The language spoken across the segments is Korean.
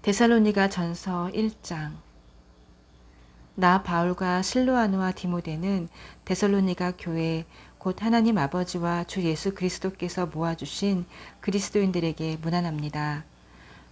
데살로니가 전서 1장. 나 바울과 실로아노와 디모데는 데살로니가 교회 곧 하나님 아버지와 주 예수 그리스도께서 모아주신 그리스도인들에게 문안합니다.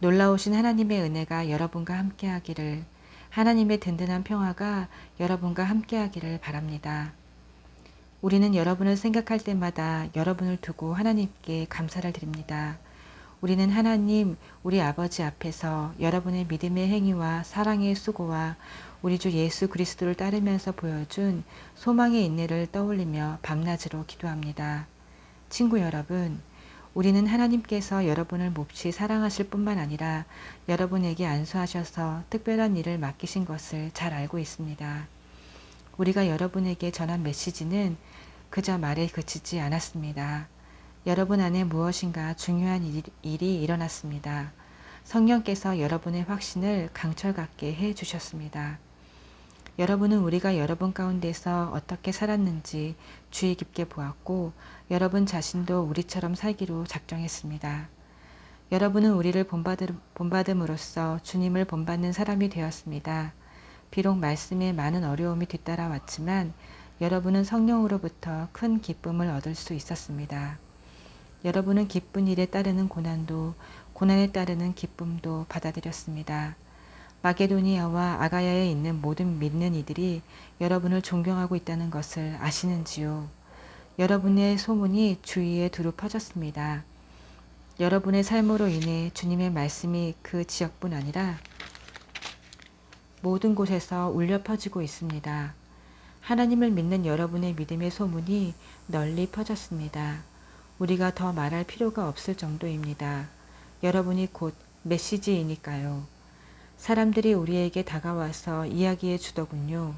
놀라우신 하나님의 은혜가 여러분과 함께하기를, 하나님의 든든한 평화가 여러분과 함께하기를 바랍니다. 우리는 여러분을 생각할 때마다 여러분을 두고 하나님께 감사를 드립니다. 우리는 하나님, 우리 아버지 앞에서 여러분의 믿음의 행위와 사랑의 수고와 우리 주 예수 그리스도를 따르면서 보여준 소망의 인내를 떠올리며 밤낮으로 기도합니다. 친구 여러분, 우리는 하나님께서 여러분을 몹시 사랑하실 뿐만 아니라 여러분에게 안수하셔서 특별한 일을 맡기신 것을 잘 알고 있습니다. 우리가 여러분에게 전한 메시지는 그저 말에 그치지 않았습니다. 여러분 안에 무엇인가 중요한 일이 일어났습니다. 성령께서 여러분의 확신을 강철같게 해 주셨습니다. 여러분은 우리가 여러분 가운데서 어떻게 살았는지 주의 깊게 보았고, 여러분 자신도 우리처럼 살기로 작정했습니다. 여러분은 우리를 본받음으로써 주님을 본받는 사람이 되었습니다. 비록 말씀에 많은 어려움이 뒤따라왔지만 여러분은 성령으로부터 큰 기쁨을 얻을 수 있었습니다. 여러분은 기쁜 일에 따르는 고난도, 고난에 따르는 기쁨도 받아들였습니다. 마게도니아와 아가야에 있는 모든 믿는 이들이 여러분을 존경하고 있다는 것을 아시는지요? 여러분의 소문이 주위에 두루 퍼졌습니다. 여러분의 삶으로 인해 주님의 말씀이 그 지역뿐 아니라 모든 곳에서 울려 퍼지고 있습니다. 하나님을 믿는 여러분의 믿음의 소문이 널리 퍼졌습니다. 우리가 더 말할 필요가 없을 정도입니다. 여러분이 곧 메시지이니까요. 사람들이 우리에게 다가와서 이야기해 주더군요.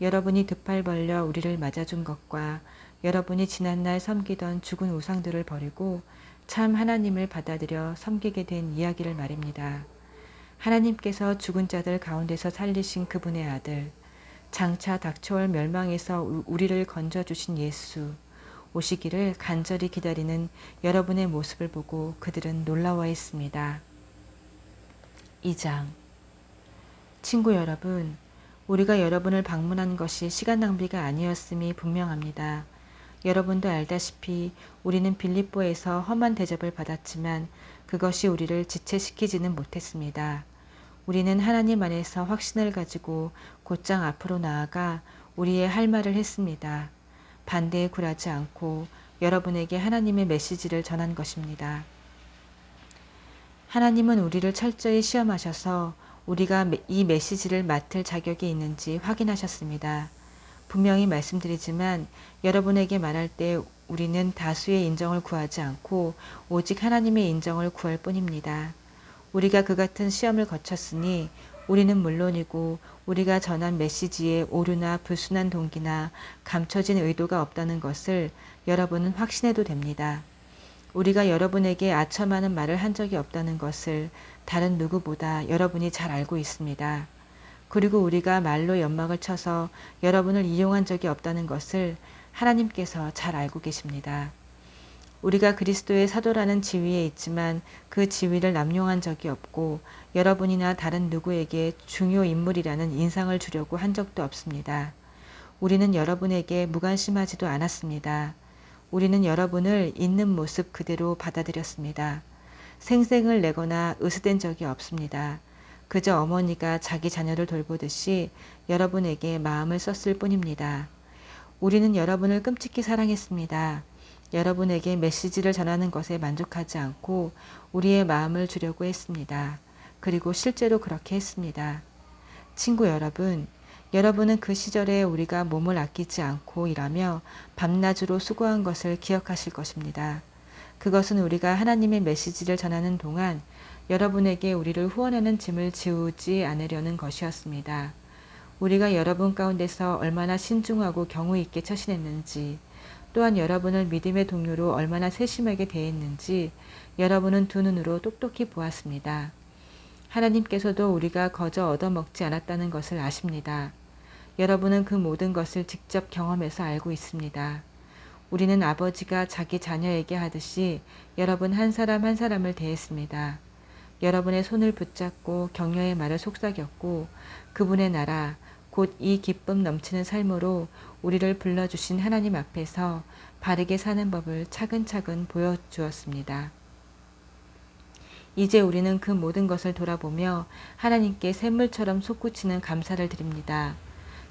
여러분이 두 팔 벌려 우리를 맞아준 것과 여러분이 지난날 섬기던 죽은 우상들을 버리고 참 하나님을 받아들여 섬기게 된 이야기를 말입니다. 하나님께서 죽은 자들 가운데서 살리신 그분의 아들, 장차 닥쳐올 멸망에서 우리를 건져주신 예수, 오시기를 간절히 기다리는 여러분의 모습을 보고 그들은 놀라워했습니다. 2장. 친구 여러분, 우리가 여러분을 방문한 것이 시간 낭비가 아니었음이 분명합니다. 여러분도 알다시피 우리는 빌립보에서 험한 대접을 받았지만 그것이 우리를 지체시키지는 못했습니다. 우리는 하나님 안에서 확신을 가지고 곧장 앞으로 나아가 우리의 할 말을 했습니다. 반대에 굴하지 않고 여러분에게 하나님의 메시지를 전한 것입니다. 하나님은 우리를 철저히 시험하셔서 우리가 이 메시지를 맡을 자격이 있는지 확인하셨습니다. 분명히 말씀드리지만 여러분에게 말할 때 우리는 다수의 인정을 구하지 않고 오직 하나님의 인정을 구할 뿐입니다. 우리가 그 같은 시험을 거쳤으니 우리는 물론이고 우리가 전한 메시지에 오류나 불순한 동기나 감춰진 의도가 없다는 것을 여러분은 확신해도 됩니다. 우리가 여러분에게 아첨하는 말을 한 적이 없다는 것을 다른 누구보다 여러분이 잘 알고 있습니다. 그리고 우리가 말로 연막을 쳐서 여러분을 이용한 적이 없다는 것을 하나님께서 잘 알고 계십니다. 우리가 그리스도의 사도라는 지위에 있지만 그 지위를 남용한 적이 없고 여러분이나 다른 누구에게 중요 인물이라는 인상을 주려고 한 적도 없습니다. 우리는 여러분에게 무관심하지도 않았습니다. 우리는 여러분을 있는 모습 그대로 받아들였습니다. 생색을 내거나 으스댄 적이 없습니다. 그저 어머니가 자기 자녀를 돌보듯이 여러분에게 마음을 썼을 뿐입니다. 우리는 여러분을 끔찍히 사랑했습니다. 여러분에게 메시지를 전하는 것에 만족하지 않고 우리의 마음을 주려고 했습니다. 그리고 실제로 그렇게 했습니다. 친구 여러분, 여러분은 그 시절에 우리가 몸을 아끼지 않고 일하며 밤낮으로 수고한 것을 기억하실 것입니다. 그것은 우리가 하나님의 메시지를 전하는 동안 여러분에게 우리를 후원하는 짐을 지우지 않으려는 것이었습니다. 우리가 여러분 가운데서 얼마나 신중하고 경우 있게 처신했는지, 또한 여러분을 믿음의 동료로 얼마나 세심하게 대했는지 여러분은 두 눈으로 똑똑히 보았습니다. 하나님께서도 우리가 거저 얻어먹지 않았다는 것을 아십니다. 여러분은 그 모든 것을 직접 경험해서 알고 있습니다. 우리는 아버지가 자기 자녀에게 하듯이 여러분 한 사람 한 사람을 대했습니다. 여러분의 손을 붙잡고 격려의 말을 속삭였고 그분의 나라 곧 이 기쁨 넘치는 삶으로 우리를 불러주신 하나님 앞에서 바르게 사는 법을 차근차근 보여주었습니다. 이제 우리는 그 모든 것을 돌아보며 하나님께 샘물처럼 솟구치는 감사를 드립니다.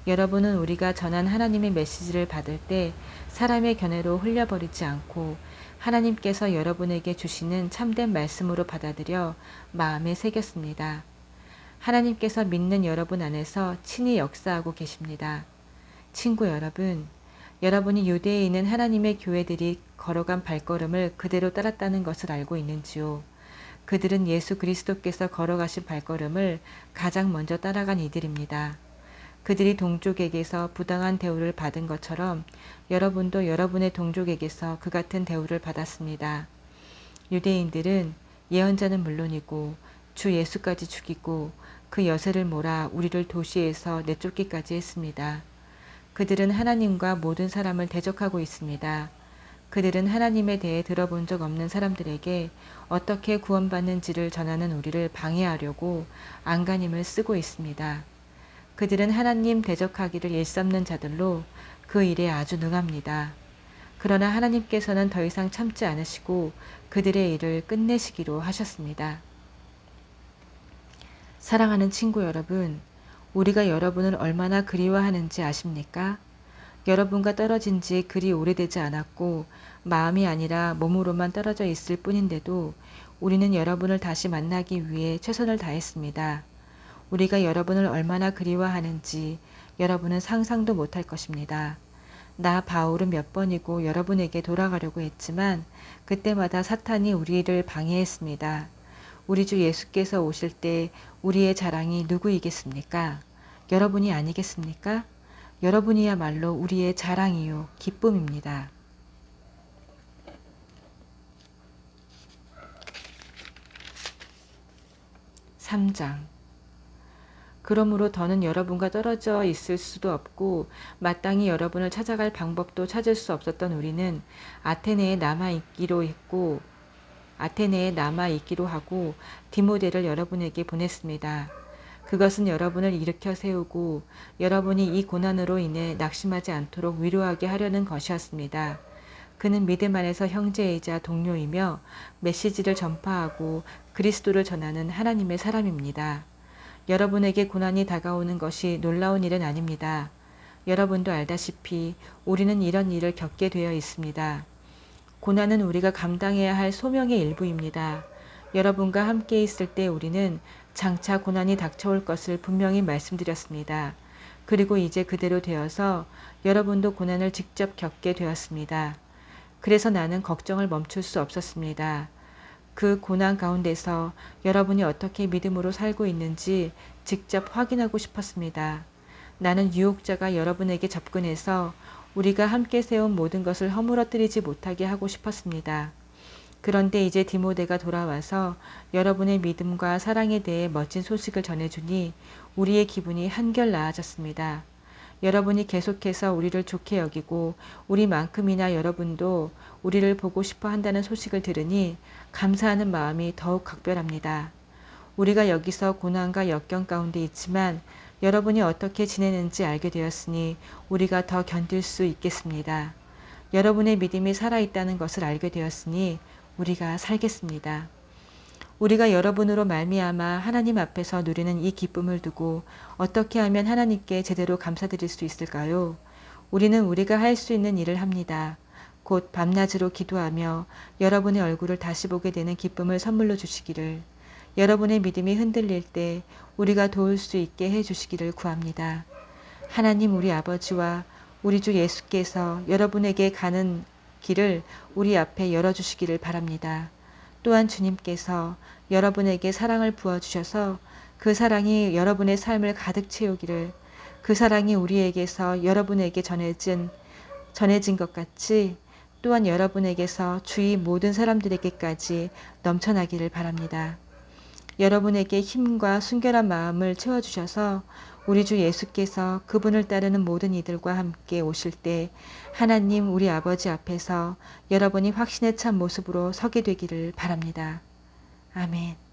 여러분은 우리가 전한 하나님의 메시지를 받을 때 사람의 견해로 흘려버리지 않고 하나님께서 여러분에게 주시는 참된 말씀으로 받아들여 마음에 새겼습니다. 하나님께서 믿는 여러분 안에서 친히 역사하고 계십니다. 친구 여러분, 여러분이 유대에 있는 하나님의 교회들이 걸어간 발걸음을 그대로 따랐다는 것을 알고 있는지요? 그들은 예수 그리스도께서 걸어가신 발걸음을 가장 먼저 따라간 이들입니다. 그들이 동족에게서 부당한 대우를 받은 것처럼 여러분도 여러분의 동족에게서 그 같은 대우를 받았습니다. 유대인들은 예언자는 물론이고 주 예수까지 죽이고 그 여세를 몰아 우리를 도시에서 내쫓기까지 했습니다. 그들은 하나님과 모든 사람을 대적하고 있습니다. 그들은 하나님에 대해 들어본 적 없는 사람들에게 어떻게 구원받는지를 전하는 우리를 방해하려고 안간힘을 쓰고 있습니다. 그들은 하나님 대적하기를 일삼는 자들로 그 일에 아주 능합니다. 그러나 하나님께서는 더 이상 참지 않으시고 그들의 일을 끝내시기로 하셨습니다. 사랑하는 친구 여러분, 우리가 여러분을 얼마나 그리워하는지 아십니까? 여러분과 떨어진 지 그리 오래되지 않았고 마음이 아니라 몸으로만 떨어져 있을 뿐인데도 우리는 여러분을 다시 만나기 위해 최선을 다했습니다. 우리가 여러분을 얼마나 그리워하는지 여러분은 상상도 못할 것입니다. 나 바울은 몇 번이고 여러분에게 돌아가려고 했지만 그때마다 사탄이 우리를 방해했습니다. 우리 주 예수께서 오실 때 우리의 자랑이 누구이겠습니까? 여러분이 아니겠습니까? 여러분이야말로 우리의 자랑이요 기쁨입니다. 3장 그러므로 더는 여러분과 떨어져 있을 수도 없고 마땅히 여러분을 찾아갈 방법도 찾을 수 없었던 우리는 아테네에 남아 있기로 하고 디모데를 여러분에게 보냈습니다. 그것은 여러분을 일으켜 세우고 여러분이 이 고난으로 인해 낙심하지 않도록 위로하게 하려는 것이었습니다. 그는 믿음 안에서 형제이자 동료이며 메시지를 전파하고 그리스도를 전하는 하나님의 사람입니다. 여러분에게 고난이 다가오는 것이 놀라운 일은 아닙니다. 여러분도 알다시피 우리는 이런 일을 겪게 되어 있습니다. 고난은 우리가 감당해야 할 소명의 일부입니다. 여러분과 함께 있을 때 우리는 장차 고난이 닥쳐올 것을 분명히 말씀드렸습니다. 그리고 이제 그대로 되어서 여러분도 고난을 직접 겪게 되었습니다. 그래서 나는 걱정을 멈출 수 없었습니다. 그 고난 가운데서 여러분이 어떻게 믿음으로 살고 있는지 직접 확인하고 싶었습니다. 나는 유혹자가 여러분에게 접근해서 우리가 함께 세운 모든 것을 허물어뜨리지 못하게 하고 싶었습니다. 그런데 이제 디모데가 돌아와서 여러분의 믿음과 사랑에 대해 멋진 소식을 전해주니 우리의 기분이 한결 나아졌습니다. 여러분이 계속해서 우리를 좋게 여기고 우리만큼이나 여러분도 우리를 보고 싶어 한다는 소식을 들으니 감사하는 마음이 더욱 각별합니다. 우리가 여기서 고난과 역경 가운데 있지만 여러분이 어떻게 지내는지 알게 되었으니 우리가 더 견딜 수 있겠습니다. 여러분의 믿음이 살아있다는 것을 알게 되었으니 우리가 살겠습니다. 우리가 여러분으로 말미암아 하나님 앞에서 누리는 이 기쁨을 두고 어떻게 하면 하나님께 제대로 감사드릴 수 있을까요? 우리는 우리가 할 수 있는 일을 합니다. 곧 밤낮으로 기도하며 여러분의 얼굴을 다시 보게 되는 기쁨을 선물로 주시기를, 여러분의 믿음이 흔들릴 때 우리가 도울 수 있게 해주시기를 구합니다. 하나님 우리 아버지와 우리 주 예수께서 여러분에게 가는 길을 우리 앞에 열어주시기를 바랍니다. 또한 주님께서 여러분에게 사랑을 부어주셔서 그 사랑이 여러분의 삶을 가득 채우기를, 그 사랑이 우리에게서 여러분에게 전해진 것 같이 또한 여러분에게서 주위 모든 사람들에게까지 넘쳐나기를 바랍니다. 여러분에게 힘과 순결한 마음을 채워주셔서 우리 주 예수께서 그분을 따르는 모든 이들과 함께 오실 때 하나님 우리 아버지 앞에서 여러분이 확신에 찬 모습으로 서게 되기를 바랍니다. 아멘.